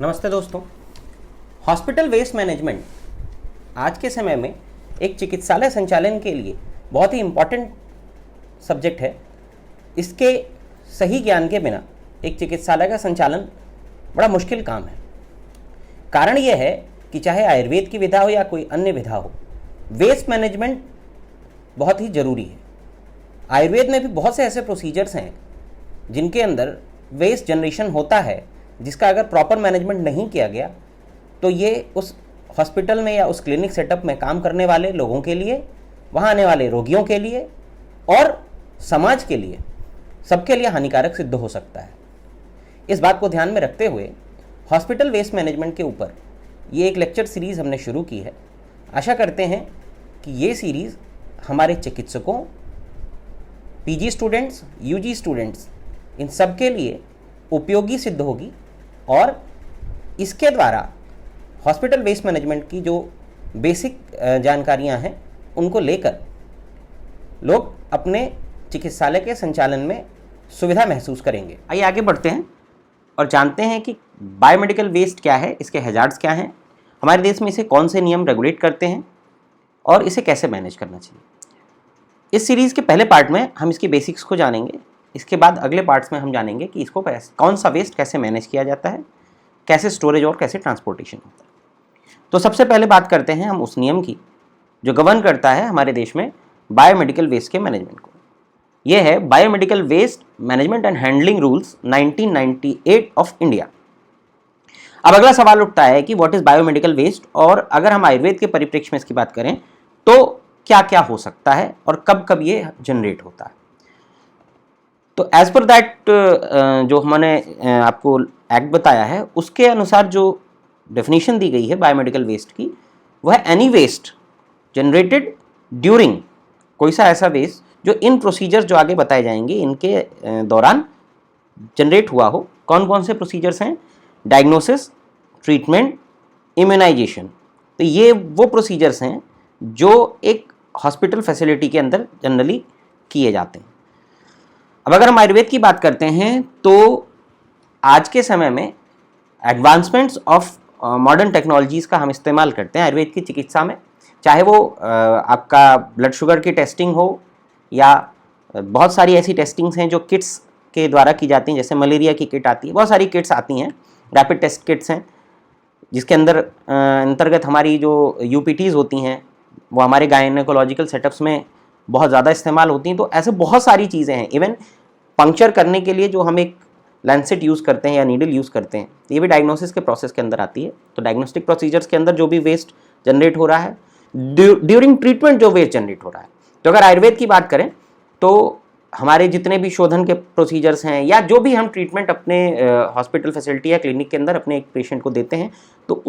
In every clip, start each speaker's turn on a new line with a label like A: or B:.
A: नमस्ते दोस्तों। Hospital waste management आज के समय में एक चिकित्सालय संचालन के लिए बहुत ही इम्पॉर्टेंट सब्जेक्ट है। इसके सही ज्ञान के बिना एक चिकित्सालय का संचालन बड़ा मुश्किल काम है। कारण यह है कि चाहे आयुर्वेद की विधा हो या कोई अन्य विधा हो, वेस्ट मैनेजमेंट बहुत ही ज़रूरी है। आयुर्वेद में भी बहुत से ऐसे प्रोसीजर्स हैं जिनके अंदर वेस्ट जनरेशन होता है, जिसका अगर प्रॉपर मैनेजमेंट नहीं किया गया तो ये उस हॉस्पिटल में या उस क्लिनिक सेटअप में काम करने वाले लोगों के लिए, वहाँ आने वाले रोगियों के लिए और समाज के लिए, सबके लिए हानिकारक सिद्ध हो सकता है। इस बात को ध्यान में रखते हुए हॉस्पिटल वेस्ट मैनेजमेंट के ऊपर ये एक लेक्चर सीरीज़ हमने शुरू की है। आशा करते हैं कि ये सीरीज़ हमारे चिकित्सकों, पीजी स्टूडेंट्स, यूजी स्टूडेंट्स, इन सब के लिए उपयोगी सिद्ध होगी और इसके द्वारा हॉस्पिटल वेस्ट मैनेजमेंट की जो बेसिक जानकारियां हैं उनको लेकर लोग अपने चिकित्सालय के संचालन में सुविधा महसूस करेंगे। आइए आगे बढ़ते हैं और जानते हैं कि बायोमेडिकल वेस्ट क्या है, इसके हैजार्ड्स क्या हैं, हमारे देश में इसे कौन से नियम रेगुलेट करते हैं और इसे कैसे मैनेज करना चाहिए। इस सीरीज़ के पहले पार्ट में हम इसकी बेसिक्स को जानेंगे। इसके बाद अगले पार्ट्स में हम जानेंगे कि इसको कौन सा वेस्ट कैसे मैनेज किया जाता है, कैसे स्टोरेज और कैसे ट्रांसपोर्टेशन होता है। तो सबसे पहले बात करते हैं हम उस नियम की जो गवर्न करता है हमारे देश में बायोमेडिकल वेस्ट के मैनेजमेंट को। यह है biomedical waste management and handling rules 1998 of India. अब अगला सवाल उठता है कि व्हाट इज बायोमेडिकल वेस्ट, और अगर हम आयुर्वेद के परिप्रेक्ष्य में इसकी बात करें तो क्या क्या हो सकता है और कब कब ये जनरेट होता है। तो एज पर दैट जो हमने आपको एक्ट बताया है उसके अनुसार जो डेफिनेशन दी गई है बायोमेडिकल वेस्ट की, वह है एनी वेस्ट जनरेटेड ड्यूरिंग, कोई सा ऐसा वेस्ट जो इन प्रोसीजर्स जो आगे बताए जाएंगे इनके दौरान जनरेट हुआ हो। कौन कौन से प्रोसीजर्स हैं? Diagnosis, treatment, immunisation. तो ये वो प्रोसीजर्स हैं जो एक हॉस्पिटल फैसिलिटी के अंदर जनरली किए जाते हैं। अब अगर हम आयुर्वेद की बात करते हैं तो आज के समय में एडवांसमेंट्स ऑफ मॉडर्न टेक्नोलॉजीज़ का हम इस्तेमाल करते हैं आयुर्वेद की चिकित्सा में, चाहे वो आपका ब्लड शुगर की टेस्टिंग हो या बहुत सारी ऐसी टेस्टिंग्स हैं जो किट्स के द्वारा की जाती हैं, जैसे मलेरिया की किट आती है, बहुत सारी किट्स आती हैं, रैपिड टेस्ट किट्स हैं जिसके अंतर्गत हमारी जो यूपीटीज़ होती हैं वो हमारे गायनेकोलॉजिकल सेटअप्स में बहुत ज़्यादा इस्तेमाल होती हैं। तो ऐसे बहुत सारी चीज़ें हैं। इवन पंक्चर करने के लिए जो हम एक लैंसेट यूज़ करते हैं या नीडल यूज़ करते हैं, ये भी डायग्नोसिस के प्रोसेस के अंदर आती है। तो डायग्नोस्टिक प्रोसीजर्स के अंदर जो भी वेस्ट जनरेट हो रहा है, ड्यूरिंग ट्रीटमेंट जो वेस्ट जनरेट हो रहा है। तो अगर आयुर्वेद की बात करें तो हमारे जितने भी शोधन के प्रोसीजर्स हैं या जो भी हम ट्रीटमेंट अपने हॉस्पिटल फैसिलिटी या क्लिनिक के अंदर अपने एक पेशेंट को देते हैं तो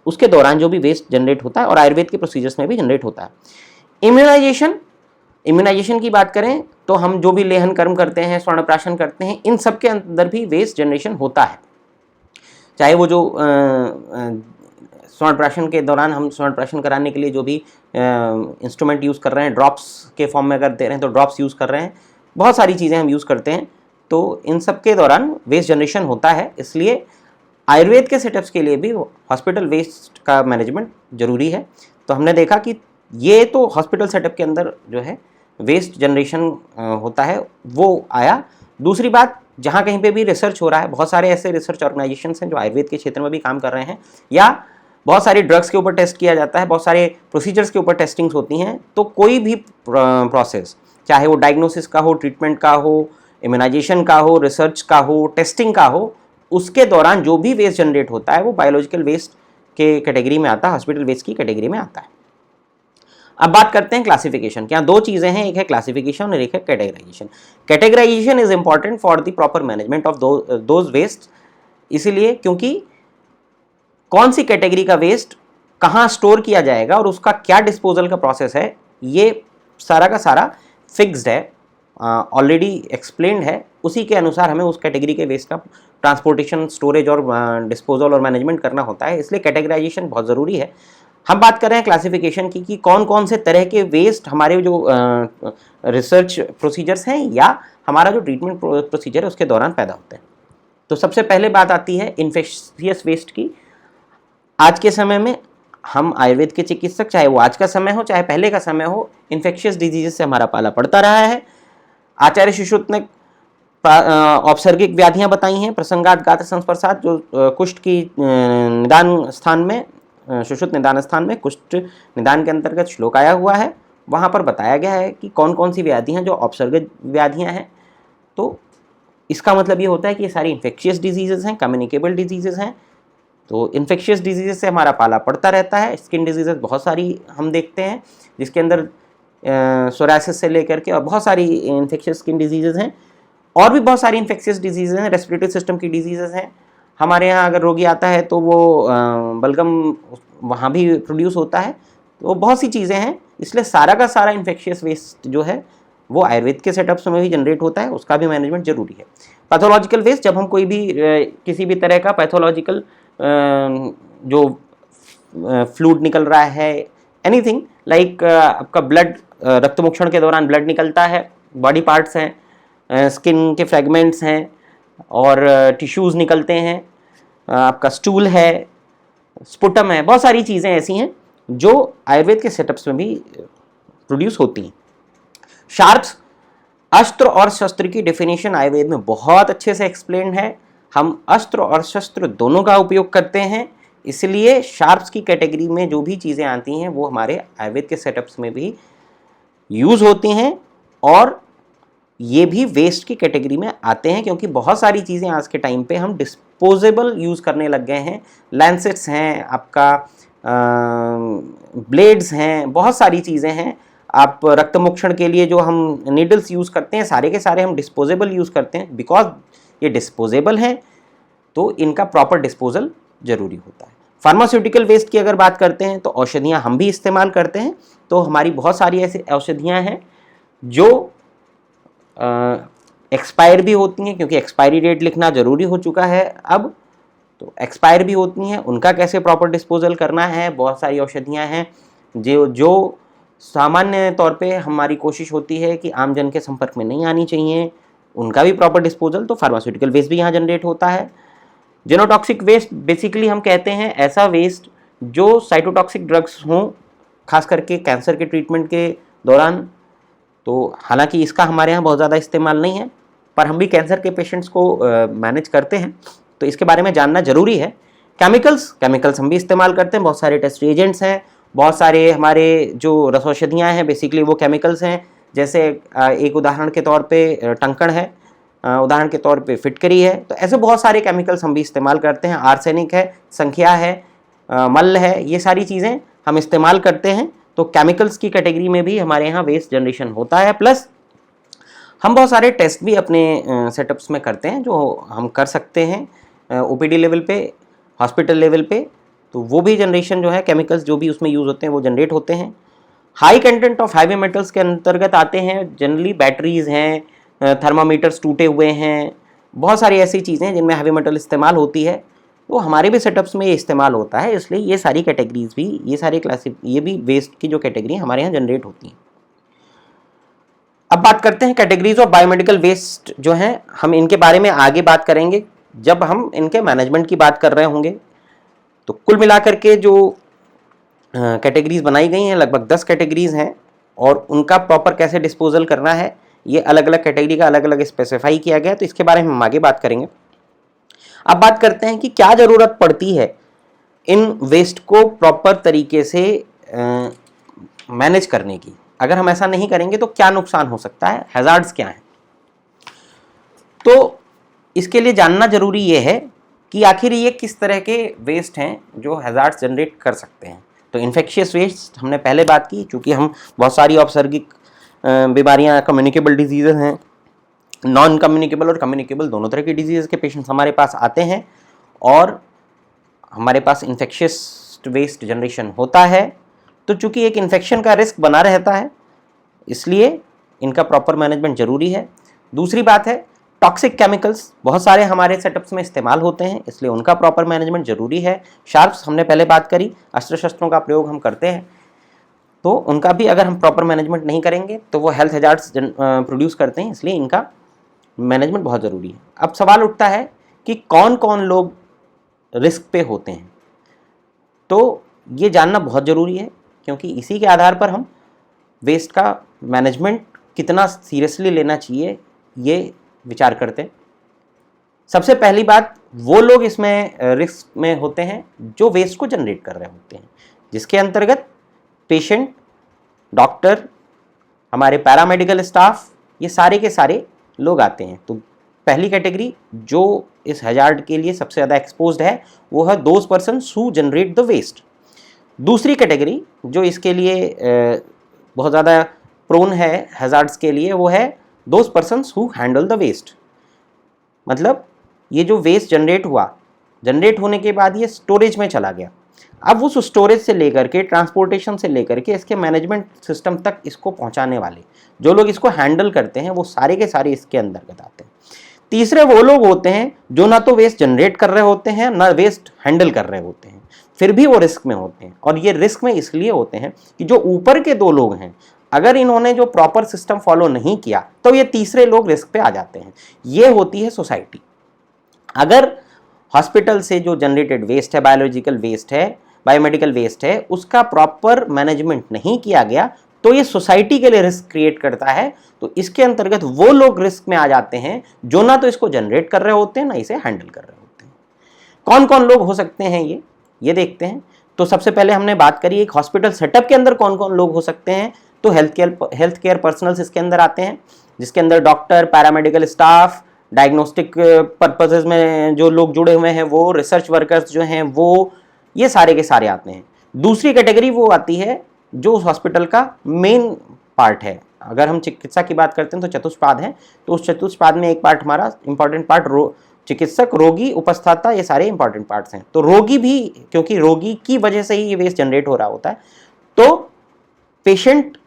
A: उसके दौरान जो भी वेस्ट जनरेट होता है और आयुर्वेद के प्रोसीजर्स में भी जनरेट होता है। इम्यूनाइजेशन की बात करें तो हम जो भी लेहन कर्म करते हैं, स्वर्णप्राशन करते हैं, इन सब के अंदर भी वेस्ट जनरेशन होता है। चाहे वो जो स्वर्णप्राशन के दौरान हम स्वर्णप्राशन कराने के लिए जो भी इंस्ट्रूमेंट यूज़ कर रहे हैं, ड्रॉप्स के फॉर्म में अगर दे रहे हैं तो ड्रॉप्स यूज़ कर रहे हैं, बहुत सारी चीज़ें हम यूज़ करते हैं, तो इन सब के दौरान वेस्ट जनरेशन होता है। इसलिए आयुर्वेद के सेटअप्स के लिए भी हॉस्पिटल वेस्ट का मैनेजमेंट ज़रूरी है। तो हमने देखा कि ये तो हॉस्पिटल सेटअप के अंदर जो है वेस्ट जनरेशन होता है वो आया। दूसरी बात, जहाँ कहीं पे भी रिसर्च हो रहा है, बहुत सारे ऐसे रिसर्च ऑर्गेनाइजेशंस हैं जो आयुर्वेद के क्षेत्र में भी काम कर रहे हैं, या बहुत सारी ड्रग्स के ऊपर टेस्ट किया जाता है, बहुत सारे प्रोसीजर्स के ऊपर टेस्टिंग्स होती हैं। तो कोई भी प्रोसेस, चाहे वो डायग्नोसिस का हो, ट्रीटमेंट का हो, इम्यूनाइजेशन का हो, रिसर्च का हो, टेस्टिंग का हो, उसके दौरान जो भी वेस्ट जनरेट होता है वो बायोलॉजिकल वेस्ट के कैटेगरी में आता है, हॉस्पिटल वेस्ट की कैटेगरी में आता है। अब बात करते हैं क्लासिफिकेशन। क्या दो चीज़ें हैं, एक है क्लासिफिकेशन और एक है categorisation. Categorisation is important for the proper management of those waste, इसीलिए क्योंकि कौन सी कैटेगरी का वेस्ट कहाँ स्टोर किया जाएगा और उसका क्या डिस्पोजल का प्रोसेस है, ये सारा का सारा फिक्स्ड है, ऑलरेडी एक्सप्लेन्ड है। उसी के अनुसार हमें उस कैटेगरी के वेस्ट का ट्रांसपोर्टेशन, स्टोरेज और डिस्पोजल और मैनेजमेंट करना होता है, इसलिए कैटेगराइजेशन बहुत ज़रूरी है। हम बात कर रहे हैं क्लासिफिकेशन की कि कौन कौन से तरह के वेस्ट हमारे जो रिसर्च प्रोसीजर्स हैं या हमारा जो ट्रीटमेंट प्रोसीजर है उसके दौरान पैदा होते हैं। तो सबसे पहले बात आती है इन्फेक्शियस वेस्ट की। आज के समय में हम आयुर्वेद के चिकित्सक, चाहे वो आज का समय हो चाहे पहले का समय हो, इन्फेक्शियस डिजीजेस से हमारा पाला पड़ता रहा है। आचार्य सुश्रुत ने औपसर्गिक व्याधियां बताई हैं, प्रसंगात गात्र संस्पर्शात, जो कुष्ठ की निदान स्थान में, सुश्रुत निदान स्थान में कुष्ठ निदान के अंतर्गत श्लोक आया हुआ है। वहाँ पर बताया गया है कि कौन कौन सी व्याधियाँ जो औपसर्गिक व्याधियाँ हैं। तो इसका मतलब ये होता है कि ये सारी इन्फेक्शियस डिजीजेज हैं, कम्युनिकेबल डिजीजेज हैं। तो इन्फेक्शियस डिजीजेज से हमारा पाला पड़ता रहता है। स्किन डिजीजेज बहुत सारी हम देखते हैं, जिसके अंदर सोरासिस से लेकर के और बहुत सारी इन्फेक्शियस स्किन डिजीजेज हैं। और भी बहुत सारी इन्फेक्शियस डिजीजेज हैं, रेस्पिरेटरी सिस्टम की डिजीजेज हैं। हमारे यहाँ अगर रोगी आता है तो वो बलगम वहाँ भी प्रोड्यूस होता है। तो बहुत सी चीज़ें हैं, इसलिए सारा का सारा इन्फेक्शियस वेस्ट जो है वो आयुर्वेद के सेटअप्स में भी जनरेट होता है, उसका भी मैनेजमेंट जरूरी है। पैथोलॉजिकल वेस्ट, जब हम कोई भी किसी भी तरह का पैथोलॉजिकल जो फ्लूइड निकल रहा है, एनीथिंग लाइक आपका ब्लड, रक्तमोक्षण के दौरान ब्लड निकलता है, बॉडी पार्ट्स हैं, स्किन के फ्रेगमेंट्स हैं और टिश्यूज़ निकलते हैं, आपका स्टूल है, स्पुटम है, बहुत सारी चीज़ें ऐसी हैं जो आयुर्वेद के सेटअप्स में भी प्रोड्यूस होती हैं। शार्प्स, अस्त्र और शस्त्र की डेफिनेशन आयुर्वेद में बहुत अच्छे से एक्सप्लेन्ड है। हम अस्त्र और शस्त्र दोनों का उपयोग करते हैं, इसलिए शार्प्स की कैटेगरी में जो भी चीज़ें आती हैं वो हमारे आयुर्वेद के सेटअप्स में भी यूज़ होती हैं और ये भी वेस्ट की कैटेगरी में आते हैं, क्योंकि बहुत सारी चीज़ें आज के टाइम पे हम डिस्पोजेबल यूज़ करने लग गए हैं। लैंसेट्स हैं, आपका ब्लेड्स हैं, बहुत सारी चीज़ें हैं। आप रक्तमोक्षण के लिए जो हम नीडल्स यूज़ करते हैं, सारे के सारे हम डिस्पोजेबल यूज़ करते हैं। बिकॉज ये डिस्पोजेबल हैं तो इनका प्रॉपर डिस्पोजल जरूरी होता है। फार्मास्यूटिकल वेस्ट की अगर बात करते हैं तो औषधियाँ हम भी इस्तेमाल करते हैं। तो हमारी बहुत सारी ऐसी औषधियाँ हैं जो एक्सपायर भी होती हैं, क्योंकि एक्सपायरी डेट लिखना ज़रूरी हो चुका है अब। तो एक्सपायर भी होती हैं, उनका कैसे प्रॉपर डिस्पोजल करना है। बहुत सारी औषधियाँ हैं जो सामान्य तौर पे हमारी कोशिश होती है कि आम जन के संपर्क में नहीं आनी चाहिए, उनका भी प्रॉपर डिस्पोजल। तो फार्मास्यूटिकल वेस्ट भी यहाँ जनरेट होता है। जेनोटॉक्सिक वेस्ट बेसिकली हम कहते हैं ऐसा वेस्ट जो साइटोटॉक्सिक ड्रग्स हों, खास करके कैंसर के ट्रीटमेंट के दौरान। तो हालांकि इसका हमारे यहाँ बहुत ज़्यादा इस्तेमाल नहीं है, पर हम भी कैंसर के पेशेंट्स को मैनेज करते हैं, तो इसके बारे में जानना ज़रूरी है। केमिकल्स हम भी इस्तेमाल करते हैं। बहुत सारे टेस्ट एजेंट्स हैं, बहुत सारे हमारे जो रसौषधियाँ हैं बेसिकली वो केमिकल्स हैं। जैसे एक उदाहरण के तौर पे टंकण है, उदाहरण के तौर पे फिटकरी है। तो ऐसे बहुत सारे केमिकल्स हम भी इस्तेमाल करते हैं। आर्सेनिक है, संख्या है, मल्ल है, ये सारी चीज़ें हम इस्तेमाल करते हैं। तो केमिकल्स की कैटेगरी में भी हमारे यहाँ वेस्ट जनरेशन होता है। प्लस हम बहुत सारे टेस्ट भी अपने सेटअप्स में करते हैं जो हम कर सकते हैं ओपीडी लेवल पे, हॉस्पिटल लेवल पे। तो वो भी जनरेशन जो है, केमिकल्स जो भी उसमें यूज़ होते हैं वो जनरेट होते हैं। High content of heavy metals के अंतर्गत आते हैं जनरली बैटरीज हैं, थर्मामीटर्स टूटे हुए हैं, बहुत सारी ऐसी चीज़ें जिनमें हैवी मेटल इस्तेमाल होती है। तो हमारे भी सेटअप्स में ये इस्तेमाल होता है, इसलिए ये सारी कैटेगरीज भी, ये भी वेस्ट की जो कैटेगरी हमारे यहाँ जनरेट होती हैं। अब बात करते हैं कैटेगरीज ऑफ बायोमेडिकल वेस्ट जो हैं, हम इनके बारे में आगे बात करेंगे जब हम इनके मैनेजमेंट की बात कर रहे होंगे। तो कुल मिलाकर के जो कैटेगरीज बनाई गई हैं, लगभग 10 कैटेगरीज हैं और उनका प्रॉपर कैसे डिस्पोजल करना है ये अलग अलग कैटेगरी का अलग अलग स्पेसिफाई किया गया है। तो इसके बारे में हम आगे बात करेंगे। अब बात करते हैं कि क्या ज़रूरत पड़ती है इन वेस्ट को प्रॉपर तरीके से मैनेज करने की। अगर हम ऐसा नहीं करेंगे तो क्या नुकसान हो सकता है, हैज़ार्ड्स क्या हैं। तो इसके लिए जानना ज़रूरी ये है कि आखिर ये किस तरह के वेस्ट हैं जो हैज़ार्ड्स जनरेट कर सकते हैं। तो इन्फेक्शियस वेस्ट हमने पहले बात की, चूँकि हम बहुत सारी औपसर्गिक बीमारियाँ, कम्युनिकेबल डिजीज़ हैं, नॉन कम्युनिकेबल और कम्युनिकेबल दोनों तरह की डिजीज़ के पेशेंट्स हमारे पास आते हैं और हमारे पास इन्फेक्शियस वेस्ट जनरेशन होता है। तो चूँकि एक इन्फेक्शन का रिस्क बना रहता है, इसलिए इनका प्रॉपर मैनेजमेंट ज़रूरी है। दूसरी बात है, टॉक्सिक केमिकल्स बहुत सारे हमारे सेटअप्स में इस्तेमाल होते हैं, इसलिए उनका प्रॉपर मैनेजमेंट ज़रूरी है। शार्प्स हमने पहले बात करी, अस्त्र शस्त्रों का प्रयोग हम करते हैं, तो उनका भी अगर हम प्रॉपर मैनेजमेंट नहीं करेंगे तो वो हेल्थ हैजार्ड्स प्रोड्यूस करते हैं, इसलिए इनका मैनेजमेंट बहुत ज़रूरी है। अब सवाल उठता है कि कौन कौन लोग रिस्क पे होते हैं। तो ये जानना बहुत ज़रूरी है, क्योंकि इसी के आधार पर हम वेस्ट का मैनेजमेंट कितना सीरियसली लेना चाहिए ये विचार करते हैं। सबसे पहली बात, वो लोग इसमें रिस्क में होते हैं जो वेस्ट को जनरेट कर रहे होते हैं, जिसके अंतर्गत पेशेंट, डॉक्टर, हमारे पैरामेडिकल स्टाफ, ये सारे के सारे लोग आते हैं। तो पहली कैटेगरी जो इस हैजार्ड के लिए सबसे ज़्यादा एक्सपोज्ड है वो है those persons who generate the waste. दूसरी कैटेगरी जो इसके लिए बहुत ज़्यादा प्रोन है हैजार्ड्स के लिए, वो है those persons who handle the waste. मतलब ये जो वेस्ट जनरेट हुआ, जनरेट होने के बाद ये स्टोरेज में चला गया, अब उस स्टोरेज से लेकर के, ट्रांसपोर्टेशन से लेकर के इसके मैनेजमेंट सिस्टम तक इसको पहुंचाने वाले जो लोग इसको हैंडल करते हैं, वो सारे के सारे इसके अंतर्गत आते हैं। तीसरे वो लोग होते हैं जो ना तो वेस्ट जनरेट कर रहे होते हैं ना वेस्ट हैंडल कर रहे होते हैं, फिर भी वो रिस्क में होते हैं। और ये रिस्क में इसलिए होते हैं कि जो ऊपर के दो लोग हैं, अगर इन्होंने जो प्रॉपर सिस्टम फॉलो नहीं किया तो ये तीसरे लोग रिस्क पे आ जाते हैं। ये होती है सोसाइटी। अगर हॉस्पिटल से जो जनरेटेड वेस्ट है, बायोलॉजिकल वेस्ट है, बायोमेडिकल वेस्ट है, उसका प्रॉपर मैनेजमेंट नहीं किया गया तो ये सोसाइटी के लिए रिस्क क्रिएट करता है। तो इसके अंतर्गत वो लोग रिस्क में आ जाते हैं जो ना तो इसको जनरेट कर रहे होते हैं ना इसे हैंडल कर रहे होते हैं। कौन कौन लोग हो सकते हैं ये देखते हैं। तो सबसे पहले हमने बात करी एक हॉस्पिटल सेटअप के अंदर कौन कौन लोग हो सकते हैं। तो हेल्थ केयर पर्सनल्स इसके अंदर आते हैं, जिसके अंदर doctor, paramedical staff, diagnostic purposes में जो लोग जुड़े हुए हैं वो, रिसर्च वर्कर्स जो हैं वो, ये सारे के सारे आते हैं। दूसरी कैटेगरी वो आती है जो उस हॉस्पिटल का मेन पार्ट है। अगर हम चिकित्सा की बात करते हैं तो चतुष्पाद है, तो उस चतुष्पाद में एक पार्ट हमारा इंपॉर्टेंट पार्ट चिकित्सक, रोगी, उपस्थाता, ये सारे इंपॉर्टेंट पार्ट्स हैं। तो रोगी भी, क्योंकि रोगी की वजह से ही ये वेस्ट जनरेट हो रहा होता है। तो पेशेंट,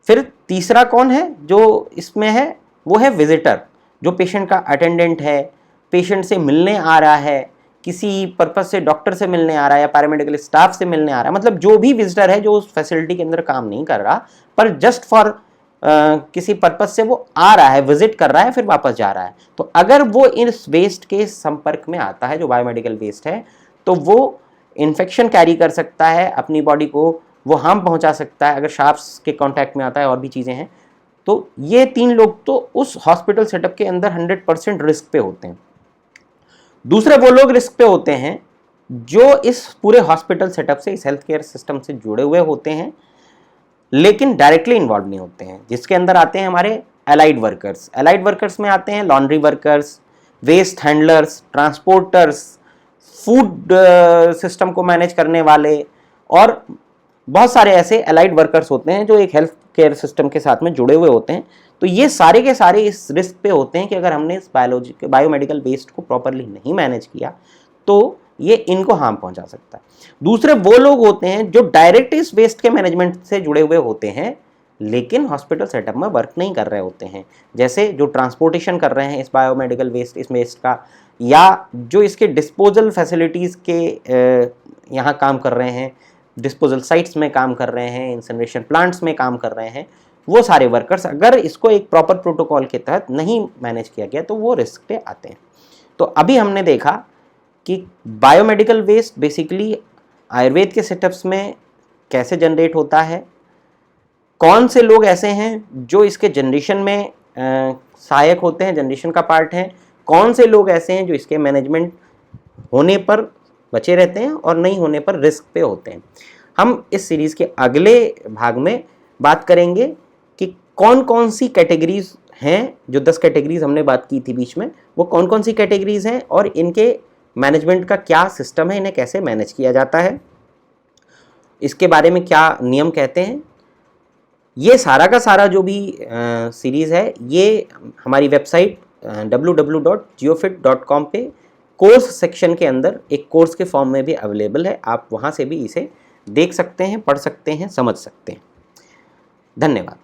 A: फिर तीसरा कौन है जो इसमें है, वो है विजिटर, जो पेशेंट का अटेंडेंट है, पेशेंट से मिलने आ रहा है, किसी पर्पज से डॉक्टर से मिलने आ रहा है या पैरामेडिकल स्टाफ से मिलने आ रहा है, मतलब जो भी विजिटर है जो उस फैसिलिटी के अंदर काम नहीं कर रहा पर जस्ट फॉर किसी पर्पज से वो आ रहा है, विजिट कर रहा है, फिर वापस जा रहा है। तो अगर वो इस वेस्ट के संपर्क में आता है जो बायोमेडिकल वेस्ट है, तो वो इन्फेक्शन कैरी कर सकता है अपनी बॉडी को, वो हार्म पहुंचा सकता है अगर शार्प्स के कांटेक्ट में आता है, और भी चीज़ें हैं। तो ये तीन लोग तो उस हॉस्पिटल सेटअप के अंदर 100% रिस्क पे होते हैं। दूसरे वो लोग रिस्क पे होते हैं जो इस पूरे हॉस्पिटल सेटअप से, इस हेल्थ केयर सिस्टम से जुड़े हुए होते हैं लेकिन डायरेक्टली इन्वॉल्व नहीं होते हैं, जिसके अंदर आते हैं हमारे एलाइड वर्कर्स। एलाइड वर्कर्स में आते हैं laundry workers, waste handlers, transporters, food system को मैनेज करने वाले, और बहुत सारे ऐसे एलाइड वर्कर्स होते हैं जो एक हेल्थ केयर सिस्टम के साथ में जुड़े हुए होते हैं। तो ये सारे के सारे इस रिस्क पे होते हैं कि अगर हमने इस बायोमेडिकल वेस्ट को प्रॉपरली नहीं मैनेज किया तो ये इनको हार्म पहुंचा सकता है। दूसरे वो लोग होते हैं जो डायरेक्ट इस वेस्ट के मैनेजमेंट से जुड़े हुए होते हैं लेकिन हॉस्पिटल सेटअप में वर्क नहीं कर रहे होते हैं, जैसे जो ट्रांसपोर्टेशन कर रहे हैं इस बायोमेडिकल वेस्ट, इस वेस्ट का, या जो इसके डिस्पोजल फैसिलिटीज़ के यहाँ काम कर रहे हैं, डिस्पोजल साइट्स में काम कर रहे हैं, इंसिनरेशन प्लांट्स में काम कर रहे हैं। वो सारे वर्कर्स अगर इसको एक प्रॉपर प्रोटोकॉल के तहत नहीं मैनेज किया गया तो वो रिस्क पे आते हैं। तो अभी हमने देखा कि बायोमेडिकल वेस्ट बेसिकली आयुर्वेद के सेटअप्स में कैसे जनरेट होता है, कौन से लोग ऐसे हैं जो इसके जनरेशन में सहायक होते हैं, जनरेशन का पार्ट हैं, कौन से लोग ऐसे हैं जो इसके मैनेजमेंट होने पर बचे रहते हैं और नहीं होने पर रिस्क पे होते हैं। हम इस सीरीज़ के अगले भाग में बात करेंगे कि कौन कौन सी कैटेगरीज हैं, जो 10 कैटेगरीज हमने बात की थी बीच में, वो कौन कौन सी कैटेगरीज हैं और इनके मैनेजमेंट का क्या सिस्टम है, इन्हें कैसे मैनेज किया जाता है, इसके बारे में क्या नियम कहते हैं। ये सारा का सारा जो भी सीरीज़ है ये हमारी वेबसाइट www.geofit.com पे कोर्स सेक्शन के अंदर एक कोर्स के फॉर्म में भी अवेलेबल है। आप वहाँ से भी इसे देख सकते हैं, पढ़ सकते हैं, समझ सकते हैं। धन्यवाद।